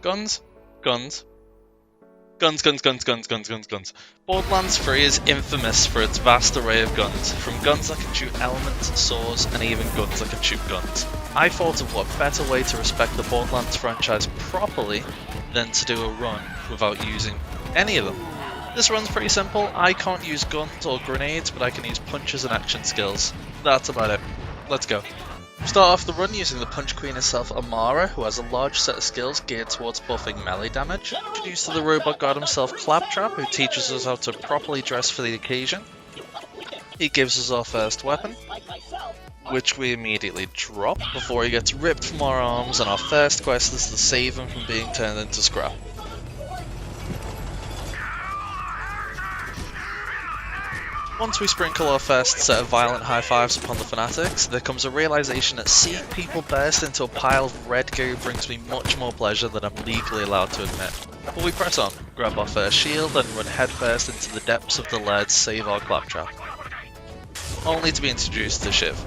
Guns, guns, guns, guns, guns, guns, guns, guns, guns. Borderlands 3 is infamous for its vast array of guns, from guns that can shoot elements, swords, and even guns that can shoot guns. I thought of what better way to respect the Borderlands franchise properly than to do a run without using any of them. This run's pretty simple. I can't use guns or grenades, but I can use punches and action skills. That's about it. Let's go. Start off the run using the Punch Queen herself, Amara, who has a large set of skills geared towards buffing melee damage. Introduced to the robot god himself, Claptrap, who teaches us how to properly dress for the occasion. He gives us our first weapon, which we immediately drop before he gets ripped from our arms, and our first quest is to save him from being turned into scrap. Once we sprinkle our first set of violent high fives upon the fanatics, there comes a realization that seeing people burst into a pile of red goo brings me much more pleasure than I'm legally allowed to admit. But we press on, grab our first shield, and run headfirst into the depths of the lair to save our Claptrap, only to be introduced to Shiv.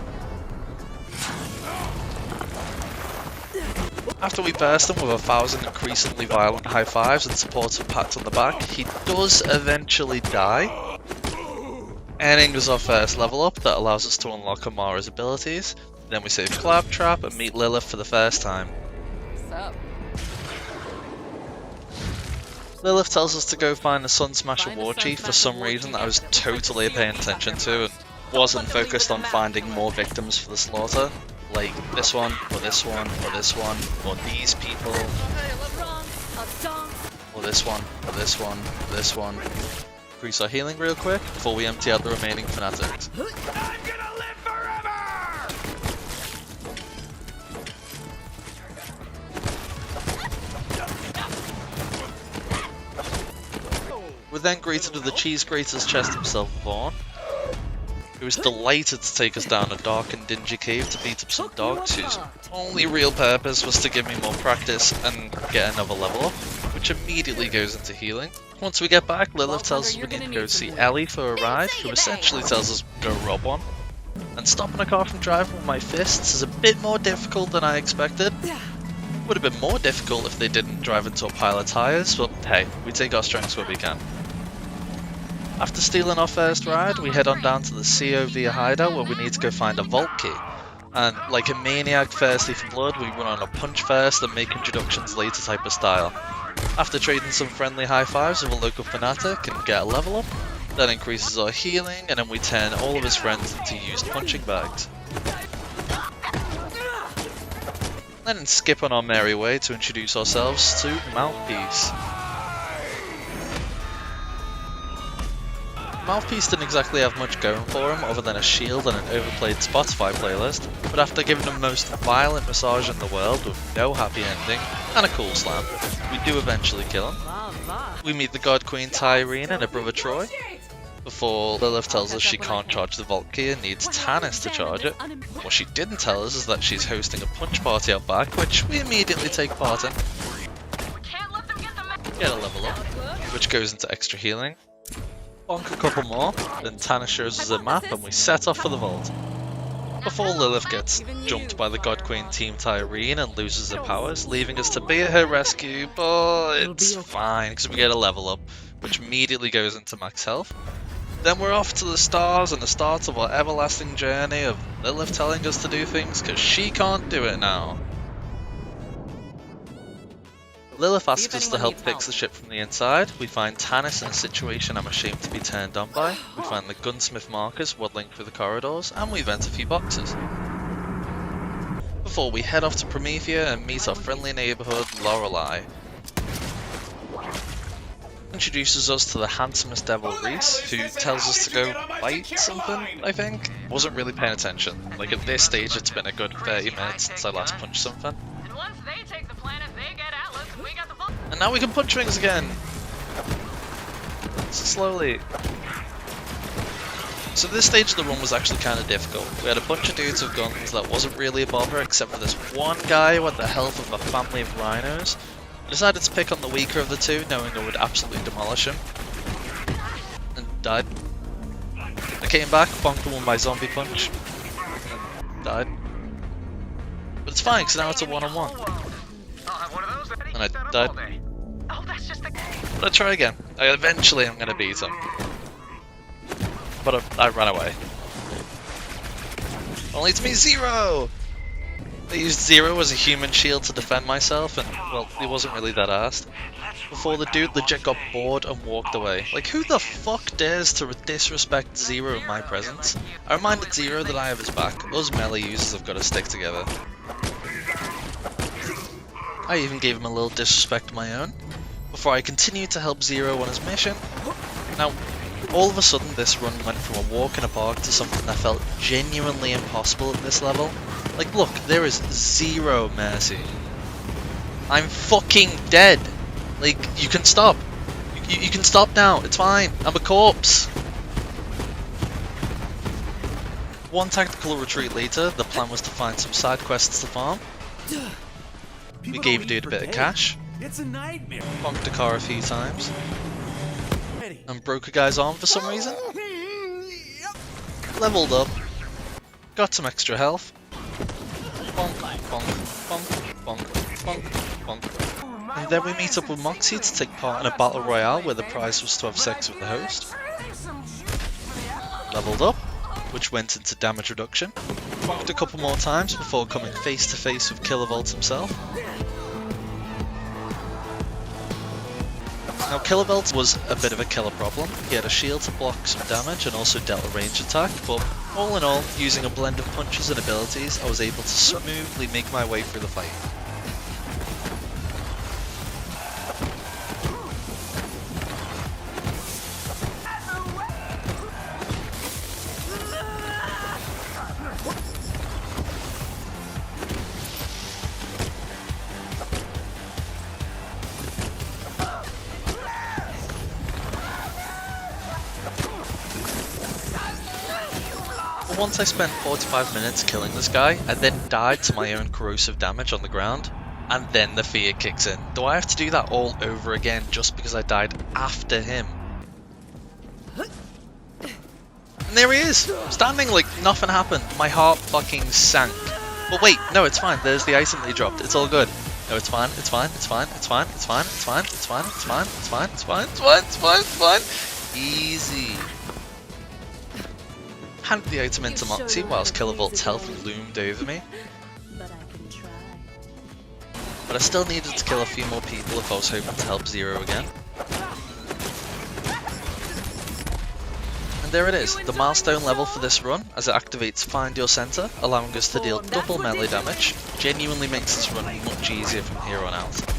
After we burst him with 1,000 increasingly violent high fives and supportive pats on the back, he does eventually die, ending as our first level up that allows us to unlock Amara's abilities. Then we save Claptrap and meet Lilith for the first time. What's up? Lilith tells us to go find the Sun Smasher War Chief for some reason that I was totally paying attention to and wasn't focused on finding more victims for the slaughter. Like this one, or this one, or this one, or these people, or this one, or this one, or this one. Increase our healing real quick before we empty out the remaining fanatics. I'm gonna live forever! We're then greeted with the cheese grater's chest himself, Vaughn, who is delighted to take us down a dark and dingy cave to beat up some dogs whose only real purpose was to give me more practice and get another level up, which immediately goes into healing. Once we get back, Lilith tells us we need to go see Ellie for a ride, who essentially tells us go rob one. And stopping a car from driving with my fists is a bit more difficult than I expected. Would have been more difficult if they didn't drive into a pile of tyres, but hey, we take our strengths where we can. After stealing our first ride, we head on down to the COV hideout where we need to go find a vault key. And like a maniac thirsty for blood, we run on a punch first and make introductions later type of style. After trading some friendly high fives with a local fanatic and get a level up, that increases our healing, and then we turn all of his friends into used punching bags. Then skip on our merry way to introduce ourselves to Mouthpiece. Mouthpiece didn't exactly have much going for him other than a shield and an overplayed Spotify playlist, but after giving him the most violent massage in the world with no happy ending and a cool slam, we do eventually kill him. We meet the God Queen Tyrene and her brother Troy, before Lilith tells us she can't charge the vault key and needs Tannis to charge it. What she didn't tell us is that she's hosting a punch party out back, which we immediately take part in. Get a level up, which goes into extra healing. Bonk a couple more, then Tannis shows us a map and we set off for the vault. Before Lilith gets jumped by the God Queen Team Tyrene and loses her powers, leaving us to be at her rescue, but it's fine because we get a level up, which immediately goes into max health. Then we're off to the stars and the start of our everlasting journey of Lilith telling us to do things because she can't do it now. Lilith asks us to help fix the ship from the inside. We find Tannis in a situation I'm ashamed to be turned on by. We find the gunsmith Marcus waddling through the corridors, and we vent a few boxes. Before we head off to Promethea and meet our friendly neighbourhood, Lorelei. Introduces us to the handsomest devil Reese, who tells us to go fight something, I think. Wasn't really paying attention. Like at this stage it's been a good 30 minutes since I last punched something. And once they take the planet, they get Atlas, and we got the full. And now we can punch things again! Slowly. So this stage of the run was actually kind of difficult. We had a bunch of dudes with guns that wasn't really a bother except for this one guy who had the health of a family of rhinos. I decided to pick on the weaker of the two, knowing I would absolutely demolish him. And died. I came back, bonked him with my zombie punch. And died. But it's fine, because now it's a one-on-one. I'll have one of those. And I died. Oh, that's just the But I try again. Eventually I'm gonna beat him. But I ran away. Only to meet Zero! I used Zero as a human shield to defend myself, and, well, he wasn't really that arsed. Before the dude legit got bored and walked away. Like, who the fuck dares to disrespect Zero in my presence? I reminded Zero that I have his back. Us melee users have got to stick together. I even gave him a little disrespect of my own, before I continued to help Zero on his mission. Now, all of a sudden this run went from a walk in a park to something that felt genuinely impossible at this level. Like, look, there is zero mercy. I'm fucking dead. Like, you can stop. You can stop now, it's fine. I'm a corpse. One tactical retreat later, the plan was to find some side quests to farm. We gave a dude a bit of cash. It's a nightmare. Bonked a car a few times. And broke a guy's arm for some reason. Leveled up. Got some extra health. Bonk, bonk, bonk, bonk, bonk, bonk. And then we meet up with Moxie to take part in a battle royale where the prize was to have sex with the host. Leveled up, which went into damage reduction. Bonked a couple more times before coming face to face with Kilovolt himself. Now Kilovolt was a bit of a killer problem. He had a shield to block some damage and also dealt a range attack, but all in all, using a blend of punches and abilities, I was able to smoothly make my way through the fight. Once I spent 45 minutes killing this guy, I then died to my own corrosive damage on the ground, and then the fear kicks in. Do I have to do that all over again just because I died after him? And there he is, standing like nothing happened. My heart fucking sank. But wait, no, it's fine. There's the item that he dropped. It's all good. No, it's fine. It's fine. It's fine. It's fine. It's fine. It's fine. It's fine. It's fine. It's fine. It's fine. It's fine. It's fine. It's fine. Easy. Handed the item into Moxie whilst Kilovolt's health loomed over me. But I still needed to kill a few more people if I was hoping to help Zero again. And there it is, the milestone level for this run, as it activates Find Your Center, allowing us to deal double melee damage. Genuinely makes this run much easier from here on out.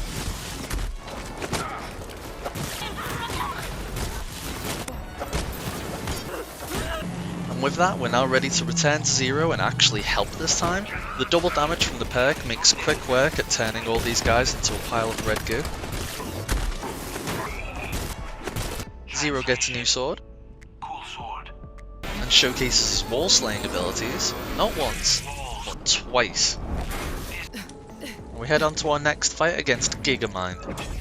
And with that, we're now ready to return to Zero and actually help this time. The double damage from the perk makes quick work at turning all these guys into a pile of red goo. Zero gets a new sword. And showcases his wall slaying abilities, not once, but twice. And we head on to our next fight against Gigamind.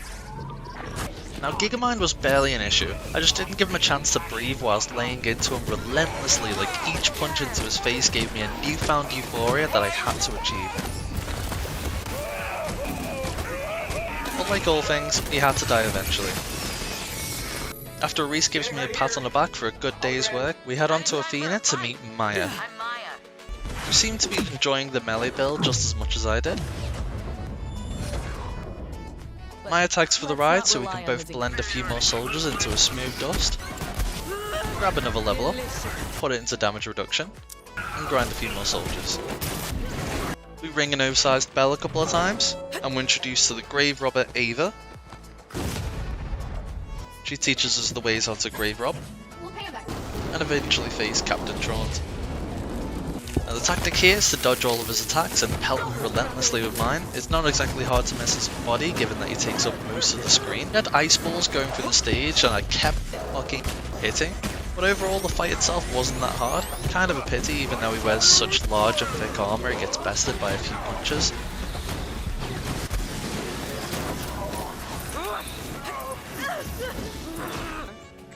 Now Gigamind was barely an issue, I just didn't give him a chance to breathe whilst laying into him relentlessly, like each punch into his face gave me a newfound euphoria that I had to achieve. But like all things, he had to die eventually. After Reese gives me a pat on the back for a good day's work, we head on to Athena to meet Maya, who seemed to be enjoying the melee build just as much as I did. Maya tags for the ride so we can both blend a few more soldiers into a smooth dust, grab another level up, put it into damage reduction, and grind a few more soldiers. We ring an oversized bell a couple of times, and we're introduced to the grave robber Ava. She teaches us the ways how to grave rob, and eventually face Captain Traunt. Now the tactic here is to dodge all of his attacks and pelt him relentlessly with mine. It's not exactly hard to miss his body given that he takes up most of the screen. He had ice balls going through the stage and I kept fucking hitting, but overall the fight itself wasn't that hard. Kind of a pity, even though he wears such large and thick armor, he gets bested by a few punches.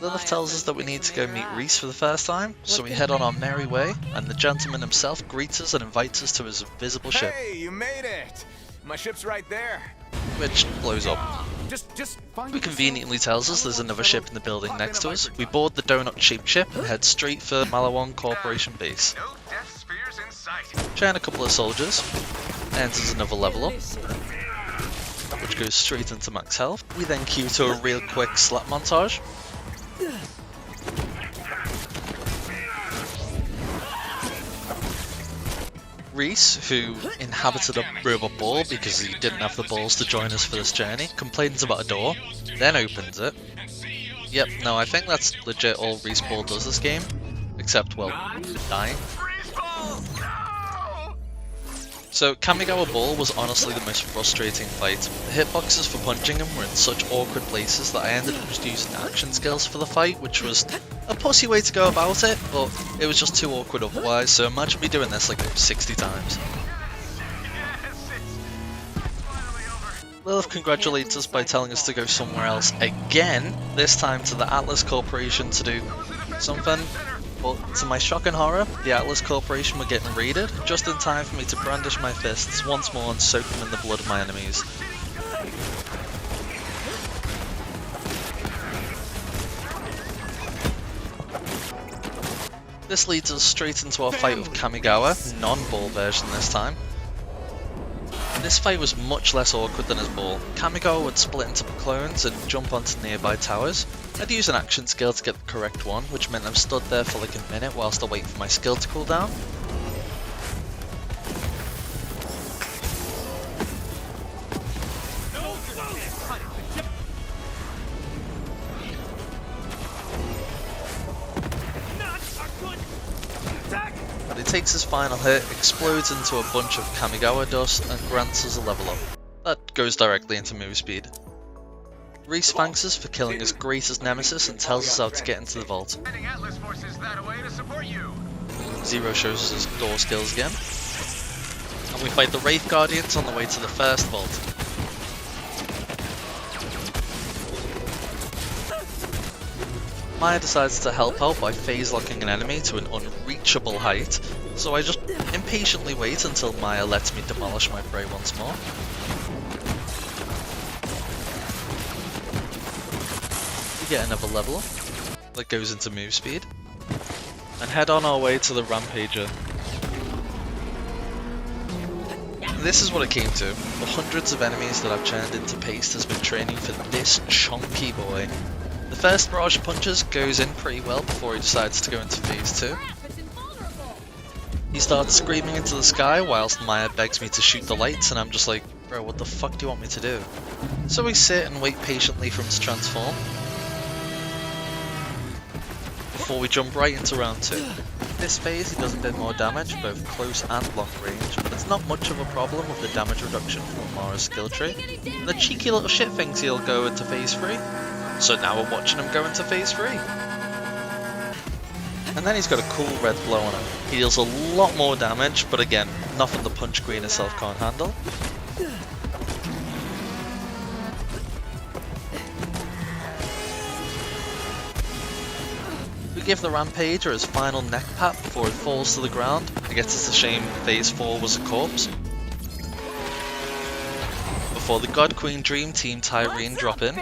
Lilith tells us that we need to go meet Reese for the first time, so we head on our merry way, and the gentleman himself greets us and invites us to his invisible ship. Hey, you made it! My ship's right there. which blows up. Just find Who conveniently tells us there's another ship in the building next to us. We board the donut-shaped ship and head straight for Malawan Corporation base. No death spheres in sight. Train a couple of soldiers, enters another level up, which goes straight into max health. We then cue to a real quick slap montage. Reese, who inhabited a robot ball because he didn't have the balls to join us for this journey, complains about a door, then opens it. Yep, no, I think that's legit all Reese Ball does this game, except, well, dying. So, Kamigawa Ball was honestly the most frustrating fight. The hitboxes for punching him were in such awkward places that I ended up just using action skills for the fight, which was a pussy way to go about it, but it was just too awkward otherwise, so imagine me doing this like 60 times. Lilith congratulates us by telling us to go somewhere else again, this time to the Atlas Corporation to do something. But to my shock and horror, the Atlas Corporation were getting raided, just in time for me to brandish my fists once more and soak them in the blood of my enemies. This leads us straight into our fight with Kamigawa, non-ball version this time. This fight was much less awkward than his ball. Kamigawa would split into clones and jump onto nearby towers. I'd use an action skill to get the correct one, which meant I stood there for like a minute whilst I wait for my skill to cool down. But he takes his final hit, explodes into a bunch of Kamigawa dust, and grants us a level up. That goes directly into move speed. Reese thanks us for killing his greatest nemesis and tells us how to get into the vault. Atlas forces that way to support you. Zero shows us his door skills again. And we fight the Wraith Guardians on the way to the first vault. Maya decides to help out by phase locking an enemy to an unreachable height, so I just impatiently wait until Maya lets me demolish my prey once more. We get another level up that goes into move speed, and head on our way to the Rampager. This is what it came to. The hundreds of enemies that I've churned into paste has been training for this chunky boy. The first barrage of punches goes in pretty well before he decides to go into phase 2. He starts screaming into the sky whilst Maya begs me to shoot the lights, and I'm just like, bro, what the fuck do you want me to do? So we sit and wait patiently for him to transform, before we jump right into round 2. This phase he does a bit more damage, both close and long range, but it's not much of a problem with the damage reduction from Mara's skill tree. The cheeky little shit thinks he'll go into phase 3, so now we're watching him go into phase 3. And then he's got a cool red glow on him. He deals a lot more damage, but again, nothing the punch screen itself can't handle. We give the Rampager his final neck pat before he falls to the ground. I guess it's a shame phase 4 was a corpse. Before the God Queen Dream Team Tyrene drop in,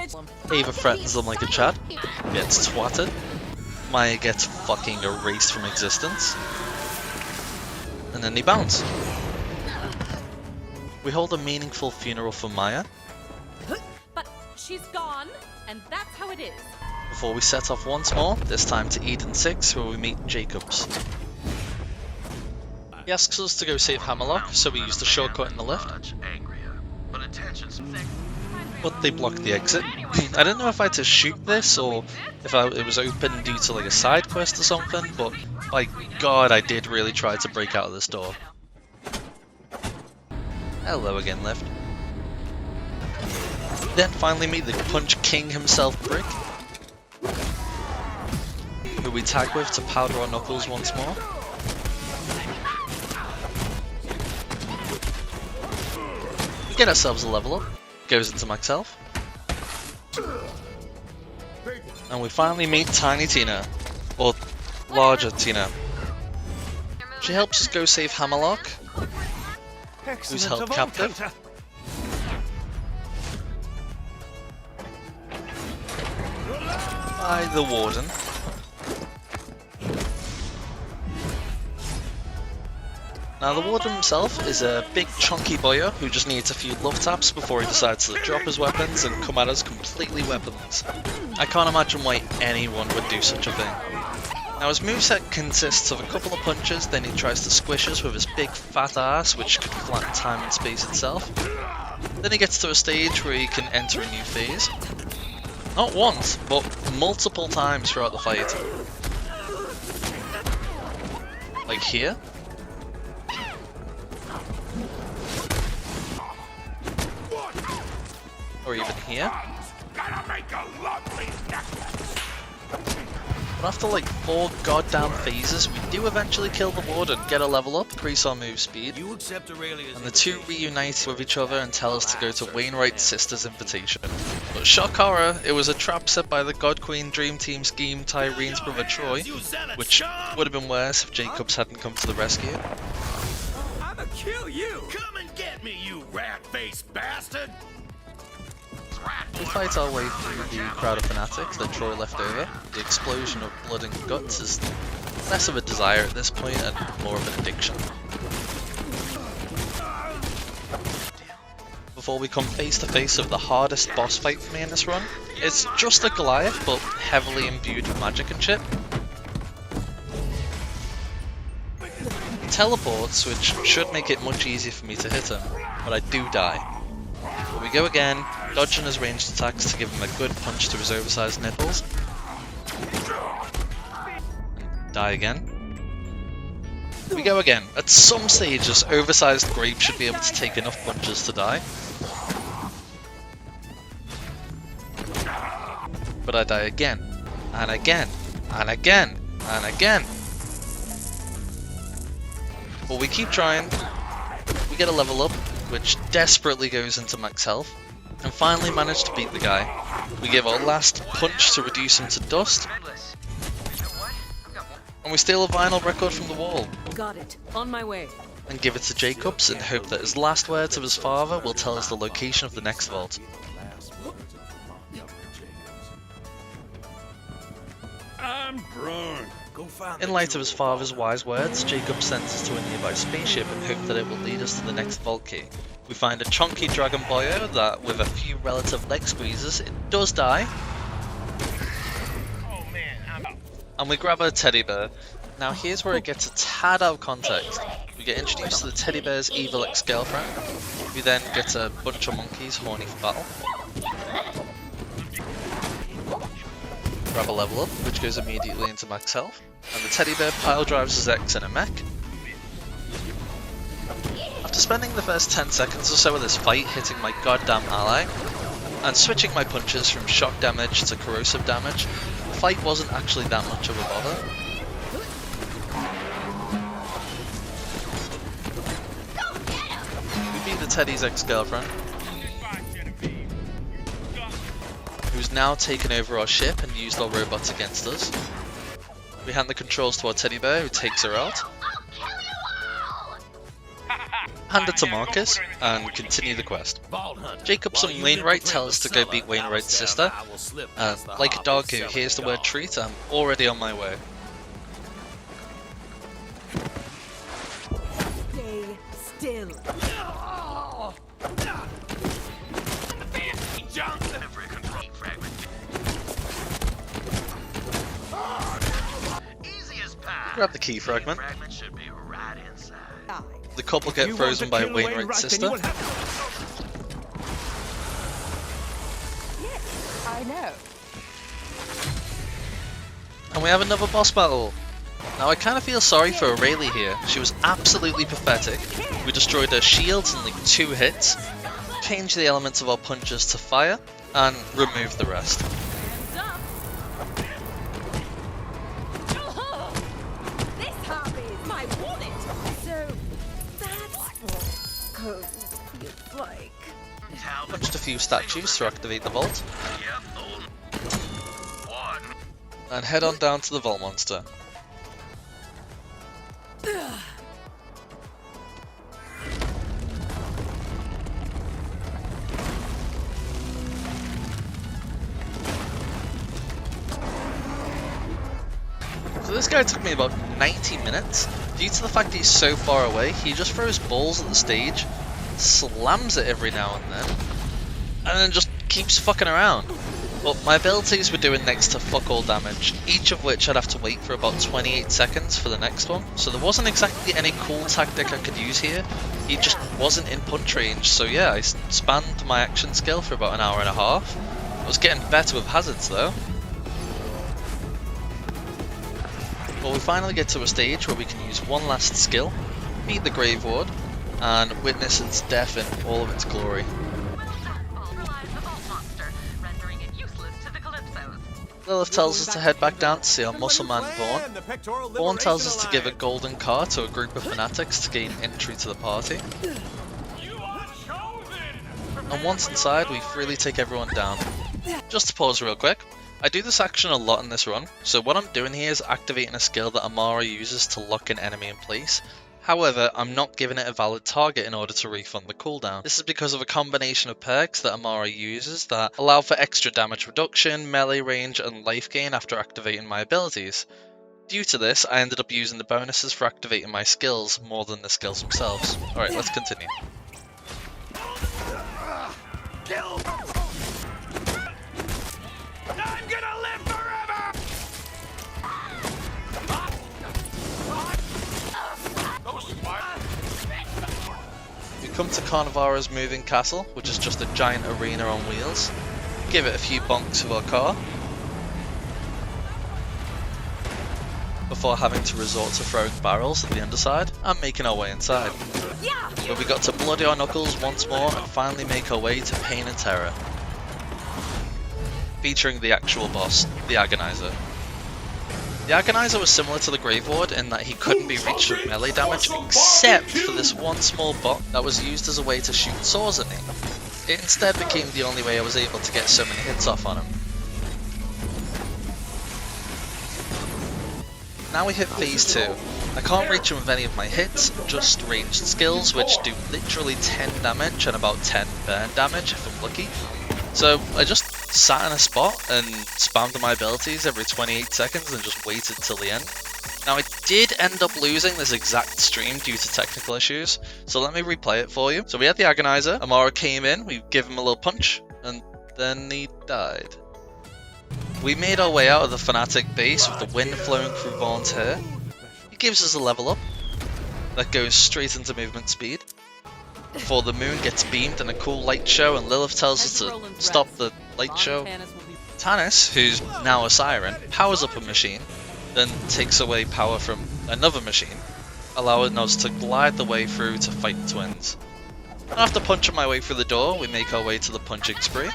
Ava threatens them like a Chad, gets twatted, Maya gets fucking erased from existence, and then they bounce. We hold a meaningful funeral for Maya, But she's gone, and that's how it is. before we set off once more, this time to Eden 6 where we meet Jacobs. He asks us to go save Hammerlock, so we use the shortcut in the lift. But they block the exit. I didn't know if I had to shoot this or if it was open due to like a side quest or something, but by God I did really try to break out of this door. Hello again, lift. Then finally meet the Punch King himself, Brick, who we tag with to powder our knuckles once more. We get ourselves a level up. Goes into max health. And we finally meet Tiny Tina, or larger Tina. She helps us go save Hammerlock, who's held captive. by the Warden. Now the Warden himself is a big chunky boyo who just needs a few love taps before he decides to drop his weapons and come at us completely weaponless. I can't imagine why anyone would do such a thing. Now his moveset consists of a couple of punches, then he tries to squish us with his big fat ass, which could flatten time and space itself. Then he gets to a stage where he can enter a new phase. Not once, but multiple times throughout the fight. Like here. Or even here. But after like 4 goddamn phases, we do eventually kill the Warden, get a level up, increase our move speed, and the two reunite with each other and tell us to go to Wainwright's sister's invitation. But shock horror, it was a trap set by the God Queen Dream Team scheme Tyrene's brother Troy, which would have been worse if Jacobs hadn't come to the rescue. I'ma kill you! Come and get me, you rat-faced bastard! We fight our way through the crowd of fanatics that Troy left over. The explosion of blood and guts is less of a desire at this point and more of an addiction. Before we come face to face with the hardest boss fight for me in this run, it's just a Goliath but heavily imbued with magic and shit. He teleports, which should make it much easier for me to hit him, but I do die. But we go again, dodging his ranged attacks to give him a good punch to his oversized nipples. Die again. We go again. At some stage, this oversized grape should be able to take enough punches to die. But I die again, and again, and again, and again. But we keep trying. We get a level up, which desperately goes into max health, and finally manage to beat the guy. We give our last punch to reduce him to dust, and we steal a vinyl record from the wall. Got it. On my way. And give it to Jacobs and hope that his last words of his father will tell us the location of the next vault. I'm burned. Go find In light of his father's wise words, Jacob sends us to a nearby spaceship and hope that it will lead us to the next vault key. We find a chunky dragon boyo that, with a few relative leg squeezes, it does die. And we grab a teddy bear. Now here's where it gets a tad out of context. We get introduced to the teddy bear's evil ex-girlfriend. We then get a bunch of monkeys horny for battle. Grab a level up, which goes immediately into max health, and the teddy bear pile drives his ex in a mech. After spending the first 10 seconds or so of this fight hitting my goddamn ally, and switching my punches from shock damage to corrosive damage, the fight wasn't actually that much of a bother. We beat the Teddy's ex-girlfriend, who's now taken over our ship and used our robots against us. We hand the controls to our teddy bear, who takes her out. Hand it to Marcus, and continue the quest. Jacobs and Wainwright tell us to go beat Wainwright's sister, and like a dog who hears the word treat, I'm already on my way. Stay still. Grab the key fragment. Should be right inside. The couple get frozen by Wainwright's sister. Yes, I know. And we have another boss battle. Now I kind of feel sorry for Aurelie here. She was absolutely pathetic. We destroyed her shields in like 2 hits, changed the elements of our punches to fire, and removed the rest. Hands up. This harpy is my wallet. So that's what code feels like. Punched a few statues to activate the vault, and head on down to the vault monster. this guy took me about 90 minutes. Due to the fact he's so far away, he just throws balls at the stage, slams it every now and then just keeps fucking around. But my abilities were doing next to fuck all damage, each of which I'd have to wait for about 28 seconds for the next one. So there wasn't exactly any cool tactic I could use here. He just wasn't in punch range, so yeah, I spammed my action skill for about an hour and a half. I was getting better with hazards though. But we finally get to a stage where we can use one last skill, beat the Grave Ward, and witness its death in all of its glory. Lilith tells us to head back down to see our muscle man Vaughn. Vaughn tells us to give a golden car to a group of fanatics to gain entry to the party. And once inside, we freely take everyone down. Just to pause real quick, I do this action a lot in this run, so what I'm doing here is activating a skill that Amara uses to lock an enemy in place. However, I'm not giving it a valid target in order to refund the cooldown. This is because of a combination of perks that Amara uses that allow for extra damage reduction, melee range, and life gain after activating my abilities. Due to this, I ended up using the bonuses for activating my skills more than the skills themselves. Alright, let's continue. I'm gonna live forever! We come to Carnivara's moving castle, which is just a giant arena on wheels. Give it a few bonks with our car, before having to resort to throwing barrels at the underside and making our way inside. Where we got to bloody our knuckles once more and finally make our way to Pain and Terror, featuring the actual boss, the Agonizer. The Agonizer was similar to the Grave Ward in that he couldn't be reached with melee damage except for this one small bot that was used as a way to shoot swords at me. It instead became the only way I was able to get so many hits off on him. Now we hit phase 2. I can't reach him with any of my hits, just ranged skills which do literally 10 damage and about 10 burn damage if I'm lucky. So I just sat in a spot and spammed my abilities every 28 seconds and just waited till the end. Now I did end up losing this exact stream due to technical issues, so let me replay it for you. So we had the Agonizer, Amara came in, we gave him a little punch, and then he died. We made our way out of the Fanatic base with the wind flowing through Vaughn's hair. He gives us a level up that goes straight into movement speed. Before the moon gets beamed in a cool light show and Lilith tells us to stop the light show. Tannis, who's now a siren, powers up a machine, then takes away power from another machine, allowing us to glide the way through to fight the twins. And after punching my way through the door, we make our way to the punching spree.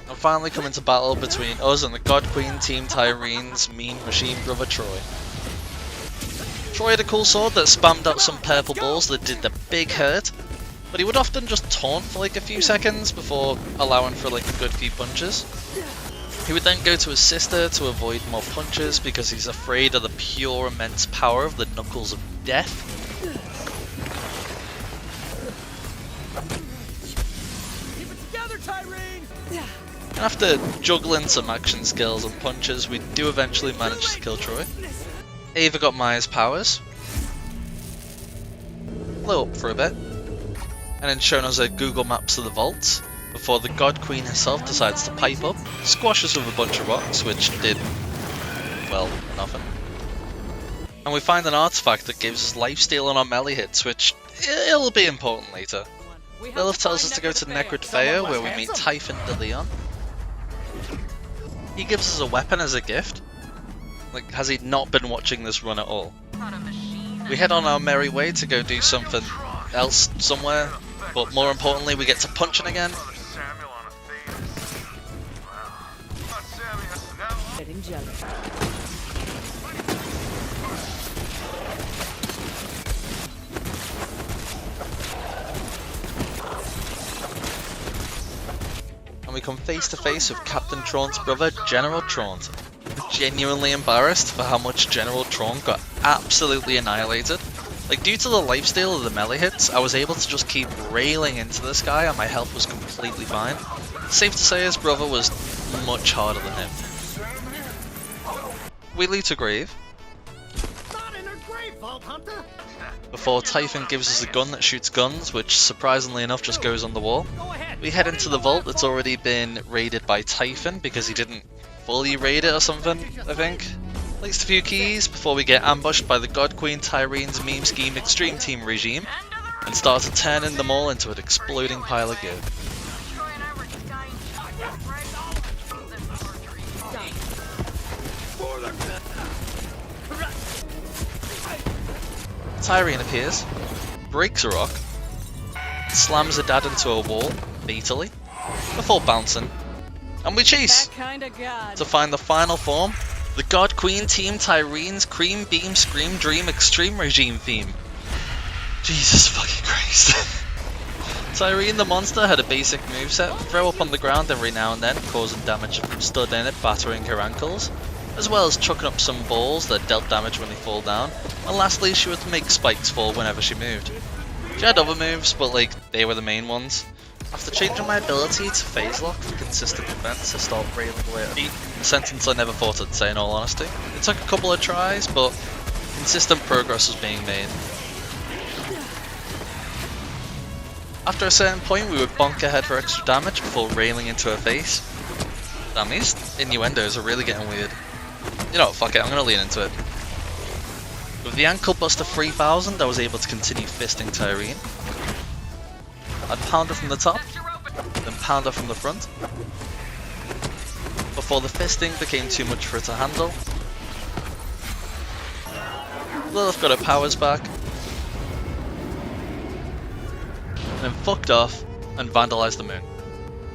And finally come into battle between us and the God Queen Team Tyrene's mean machine brother Troy. Troy had a cool sword that spammed out some purple balls that did the big hurt, but he would often just taunt for like a few seconds before allowing for like a good few punches. He would then go to his sister to avoid more punches because he's afraid of the pure immense power of the Knuckles of Death. Keep it together, Tyrene! And after juggling some action skills and punches, we do eventually manage to kill Troy. Ava got Maya's powers, blew up for a bit, and then shown us a Google Maps of the vaults, before the God Queen herself decides to pipe up, squash us with a bunch of rocks, which did, well, nothing. And we find an artifact that gives us lifesteal on our melee hits, which it'll be important later. Lilith tells us to go to Necrodfeo, where we meet Typhon de Leon. He gives us a weapon as a gift. Like, has he not been watching this run at all? We head on our merry way to go do something else somewhere, but more importantly we get to punching again. Getting jealous. And we come face to face with Captain Traunt's brother, General Traunt. Genuinely embarrassed for how much General Traunt got absolutely annihilated. Like, due to the lifesteal of the melee hits, I was able to just keep railing into this guy and my health was completely fine. Safe to say his brother was much harder than him. We lead to grave. Not in her grave, Vault Hunter. Before Typhon gives us a gun that shoots guns, which surprisingly enough just goes on the wall. We head into the vault that's already been raided by Typhon because he didn't fully raid it or something, I think. Placed a few keys before we get ambushed by the God Queen Tyrene's meme scheme extreme team regime and started turning them all into an exploding pile of goo. Troy and I were dying right all this torture. Tyrene appears, breaks a rock, slams a dad into a wall, fatally, before bouncing, and we chase That kind of god. to find the final form, the God Queen Team Tyrene's Cream Beam Scream Dream Extreme Regime theme. Jesus fucking Christ. Tyrene the monster had a basic moveset, throw up on the ground every now and then, causing damage from stood in it, battering her ankles, as well as chucking up some balls that dealt damage when they fall down, and lastly she would make spikes fall whenever she moved. She had other moves, but like, they were the main ones. After changing my ability to phase lock for consistent defense, I stopped railing away at feet, a sentence I never thought I'd say in all honesty. It took a couple of tries, but consistent progress was being made. After a certain point we would bonk her head for extra damage before railing into her face. Damn, these innuendos are really getting weird. You know what, fuck it, I'm gonna lean into it. With the ankle buster 3000 I was able to continue fisting Tyrene. I'd pound her from the top, then pound her from the front, before the fisting became too much for her to handle. Lilith got her powers back, and then fucked off and vandalised the moon.